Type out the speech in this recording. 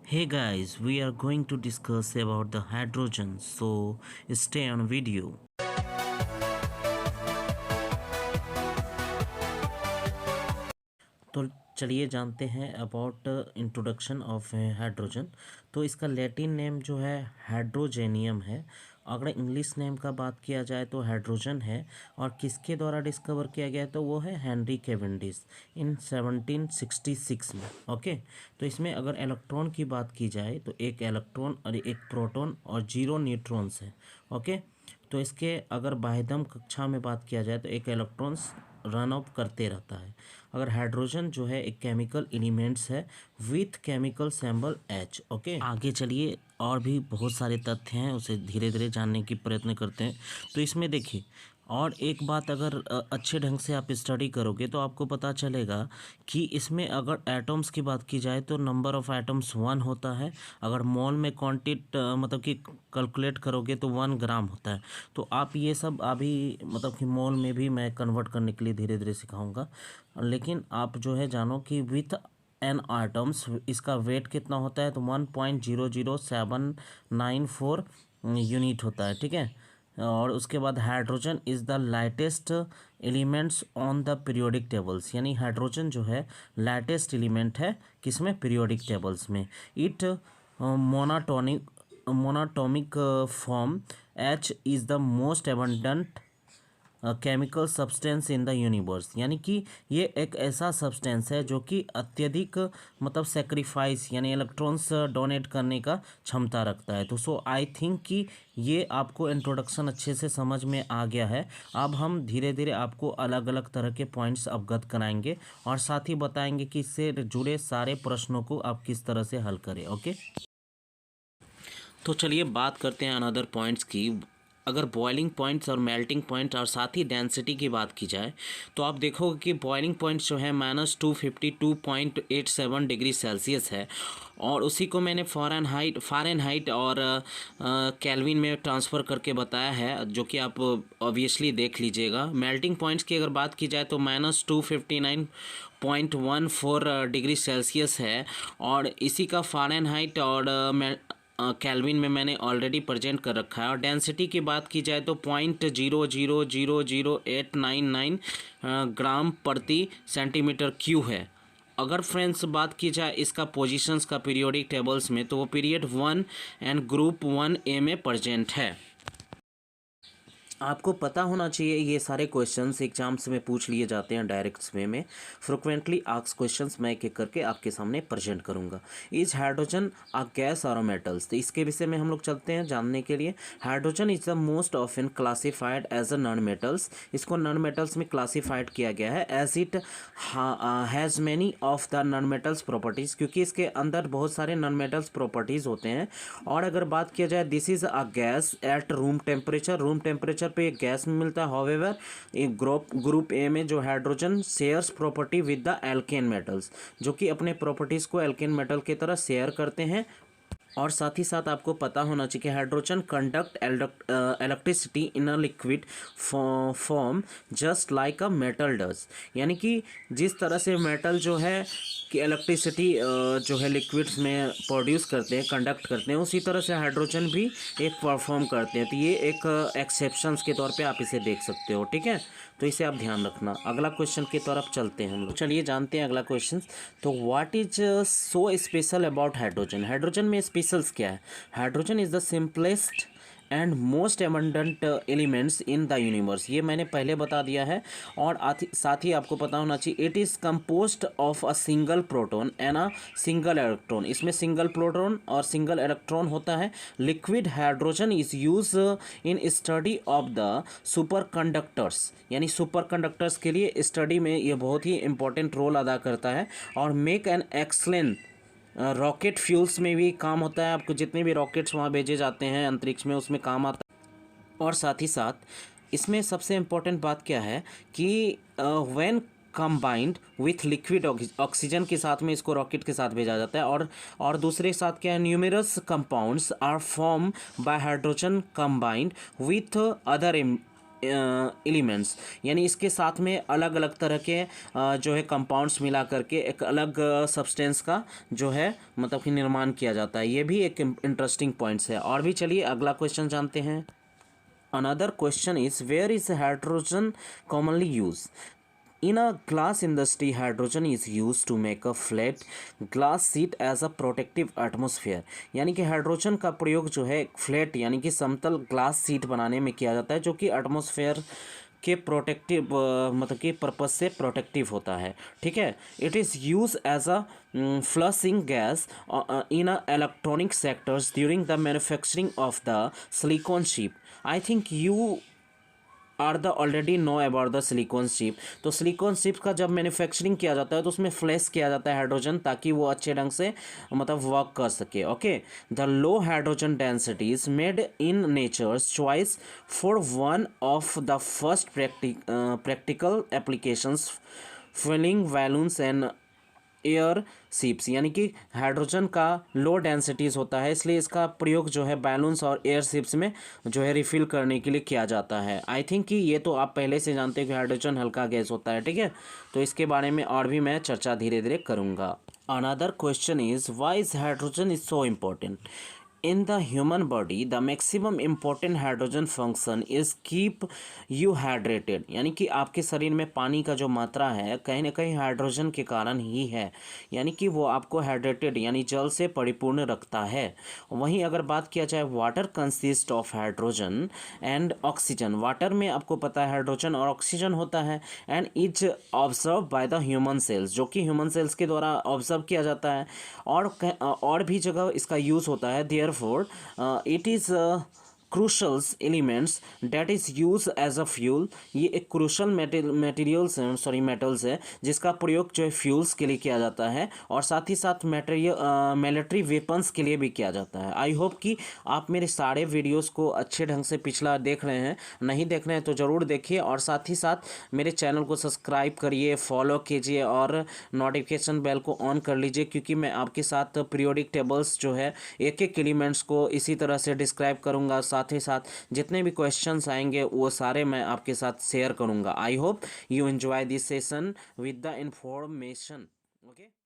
Hey guys, we are going to discuss about the hydrogen, so stay on video. तो चलिए जानते हैं about introduction of hydrogen. तो इसका लैटिन नेम जो है हाइड्रोजेनियम है। अगर इंग्लिश नेम का बात किया जाए तो हाइड्रोजन है। और किसके द्वारा डिस्कवर किया गया तो वो है हेनरी कैवेंडिश इन 1766 में। ओके, तो इसमें अगर इलेक्ट्रॉन की बात की जाए तो एक इलेक्ट्रॉन और एक प्रोटॉन और 0 न्यूट्रॉन्स है। ओके, तो इसके अगर बाह्यतम कक्षा में बात किया जाए तो एक इलेक्ट्रॉन्स रन ऑफ करते रहता है। अगर हाइड्रोजन जो है एक केमिकल एलिमेंट्स है with chemical symbol H। Okay, आगे चलिए, और भी बहुत सारे तथ्य हैं उसे धीरे धीरे जानने की प्रयत्न करते हैं। तो इसमें देखिए, और एक बात अगर अच्छे ढंग से आप स्टडी करोगे तो आपको पता चलेगा कि इसमें अगर एटम्स की बात की जाए तो नंबर ऑफ़ एटम्स 1 होता है। अगर मोल में क्वांटिट मतलब कि कैलकुलेट करोगे तो 1 ग्राम होता है। तो आप ये सब अभी मतलब कि मोल में भी मैं कन्वर्ट करने के लिए धीरे धीरे सिखाऊंगा। लेकिन आप जो है जानो कि विथ एन आइटम्स इसका वेट कितना होता है तो 1.00794 यूनिट होता है। ठीक है, और उसके बाद hydrogen is the lightest elements on the periodic tables, यानी हाइड्रोजन जो है लाइटेस्ट एलिमेंट है किसमें, पीरियोडिक टेबल्स में। It monatomic form H is the most abundant chemical substance in the universe, यानी कि ये एक ऐसा सब्सटेंस है जो कि अत्यधिक मतलब सेक्रीफाइस यानी इलेक्ट्रॉन्स डोनेट करने का क्षमता रखता है। तो सो आई थिंक कि ये आपको इंट्रोडक्शन अच्छे से समझ में आ गया है। अब हम धीरे धीरे आपको अलग अलग तरह के पॉइंट्स अवगत कराएंगे और साथ ही बताएंगे कि इससे जुड़े सारे प्रश्नों को आप किस तरह से हल करें। ओके, तो चलिए बात करते हैं अनदर पॉइंट्स की। अगर बॉइलिंग पॉइंट्स और मेल्टिंग पॉइंट और साथ ही डेंसिटी की बात की जाए तो आप देखोगे कि बॉइलिंग पॉइंट जो है -252.87 डिग्री सेल्सियस है। और उसी को मैंने फ़ारेनहाइट और केल्विन में ट्रांसफ़र करके बताया है, जो कि आप ऑब्वियसली देख लीजिएगा। मेल्टिंग पॉइंट्स की अगर बात की जाए तो -259.14 डिग्री सेल्सियस है। और इसी का फ़ारेनहाइट और केल्विन में मैंने ऑलरेडी प्रेजेंट कर रखा है। और डेंसिटी की बात की जाए तो 0.000899 ग्राम प्रति सेंटीमीटर क्यू है। अगर फ्रेंड्स बात की जाए इसका पोजीशंस का पीरियोडिक टेबल्स में तो वो पीरियड 1 एंड ग्रुप 1A में प्रेजेंट है। आपको पता होना चाहिए ये सारे क्वेश्चंस एग्जाम्स में पूछ लिए जाते हैं डायरेक्ट वे में। फ्रिक्वेंटली आस्क्ड क्वेश्चंस मैं एक एक करके आपके सामने प्रेजेंट करूंगा। इज हाइड्रोजन अ गैस और मेटल्स, तो इसके विषय में हम लोग चलते हैं जानने के लिए। Hydrogen is the most often classified as a non metals, इसको नॉन मेटल्स में क्लासीफाइड किया गया है as it has many of the non metals properties, क्योंकि इसके अंदर बहुत सारे नॉन मेटल्स प्रॉपर्टीज़ होते हैं। और अगर बात किया जाए this is a gas at room temperature पे एक गैस में मिलता है। हाउएवर एक ग्रुप ए में जो hydrogen shares property with the alkene metals, जो कि अपने प्रॉपर्टीज़ को एल्केन मेटल की तरह शेयर करते हैं। और साथ ही साथ आपको पता होना चाहिए कि hydrogen conduct electricity in a liquid form just like a metal does, यानी कि जिस तरह से मेटल जो है कि इलेक्ट्रिसिटी जो है लिक्विड्स में प्रोड्यूस करते हैं, कंडक्ट करते हैं, उसी तरह से हाइड्रोजन भी एक परफॉर्म करते हैं। तो ये एक एक्सेप्शंस के तौर पे आप इसे देख सकते हो। ठीक है, तो इसे आप ध्यान रखना। अगला क्वेश्चन की तरफ चलते हैं हम लोग। चलिए जानते हैं अगला क्वेश्चन। तो what is so special about hydrogen, hydrogen में स्पेशल्स क्या है। Hydrogen is the simplest and most abundant elements in the universe, ये मैंने पहले बता दिया है। और साथ ही आपको पता होना चाहिए it is composed of a single proton and a single electron, इसमें सिंगल प्रोटॉन और सिंगल इलेक्ट्रॉन होता है। Liquid hydrogen is use in study of the super conductors, यानी सुपर कंडक्टर्स के लिए स्टडी में ये बहुत ही इंपॉर्टेंट रोल अदा करता है। और make an excellent rocket fuels में भी काम होता है। आपको जितने भी रॉकेट्स वहाँ भेजे जाते हैं अंतरिक्ष में उसमें काम आता है। और साथ ही साथ इसमें सबसे इम्पोर्टेंट बात क्या है कि when combined with liquid oxygen के साथ में इसको रॉकेट के साथ भेजा जाता है। और दूसरे साथ क्या है, numerous compounds are form by hydrogen combined with other elements, यानी इसके साथ में अलग अलग तरह के जो है कंपाउंड्स मिला करके एक अलग सब्सटेंस का जो है मतलब कि निर्माण किया जाता है। ये भी एक इंटरेस्टिंग पॉइंट्स है। और भी चलिए अगला क्वेश्चन जानते हैं। Another question is where is hydrogen commonly use. In a glass industry, hydrogen is used to make a flat glass sheet as a protective atmosphere। यानी कि हाइड्रोजन का प्रयोग जो है फ्लैट यानी कि समतल ग्लास सीट बनाने में किया जाता है, जो कि एटमॉस्फेयर के प्रोटेक्टिव मतलब कि पर्पस से प्रोटेक्टिव होता है। ठीक है। It is use as a flushing gas in a electronic sectors during the manufacturing of the silicon chip. I think you are the already know about the silicon chip. तो silicon chip का जब manufacturing किया जाता है तो उसमें flash किया जाता है हाइड्रोजन, ताकि वो अच्छे ढंग से मतलब वर्क कर सके। Okay. The low hydrogen density is made in nature's choice for one of the first practical applications fuelling balloons and air ships. यानी कि हाइड्रोजन का लो डेंसिटीज़ होता है, इसलिए इसका प्रयोग जो है बैलून्स और एयर शिप्स में जो है रिफिल करने के लिए किया जाता है। आई थिंक कि ये तो आप पहले से जानते हैं कि हाइड्रोजन हल्का गैस होता है। ठीक है। तो इसके बारे में और भी मैं चर्चा धीरे धीरे करूँगा। Another question is why is hydrogen is so important. In the human body, the maximum important hydrogen function is keep you hydrated। यानी कि आपके शरीर में पानी का जो मात्रा है कहीं ना कहीं हाइड्रोजन के कारण ही है, यानी कि वो आपको हाइड्रेटेड यानी जल से परिपूर्ण रखता है। वहीं अगर बात किया जाए water consist of hydrogen and oxygen. Water में आपको पता है हाइड्रोजन और ऑक्सीजन होता है, and is observe by the human cells, जो कि ह्यूमन सेल्स के द्वारा ऑब्जर्व किया जाता है। और भी जगह इसका यूज़ होता है। Therefore, it is crucial elements that is used as a fuel। ये एक क्रूशल मेटेरियल्स हैं, सॉरी मेटल्स है, जिसका प्रयोग जो है फ्यूल्स के लिए किया जाता है और साथ ही साथ मिलिट्री वेपन्स के लिए भी किया जाता है। आई होप कि आप मेरे सारे वीडियोस को अच्छे ढंग से पिछला देख रहे हैं, नहीं देख रहे हैं तो ज़रूर देखिए और साथ ही साथ मेरे चैनल को सब्सक्राइब करिए, फॉलो कीजिए और नोटिफिकेशन बेल को ऑन कर लीजिए, क्योंकि मैं आपके साथ पीरियोडिक टेबल्स जो है एक एक एलिमेंट्स को इसी तरह से डिस्क्राइब करूँगा। साथ ही साथ जितने भी क्वेश्चंस आएंगे वो सारे मैं आपके साथ शेयर करूंगा। I hope you enjoy this session with the information. Okay.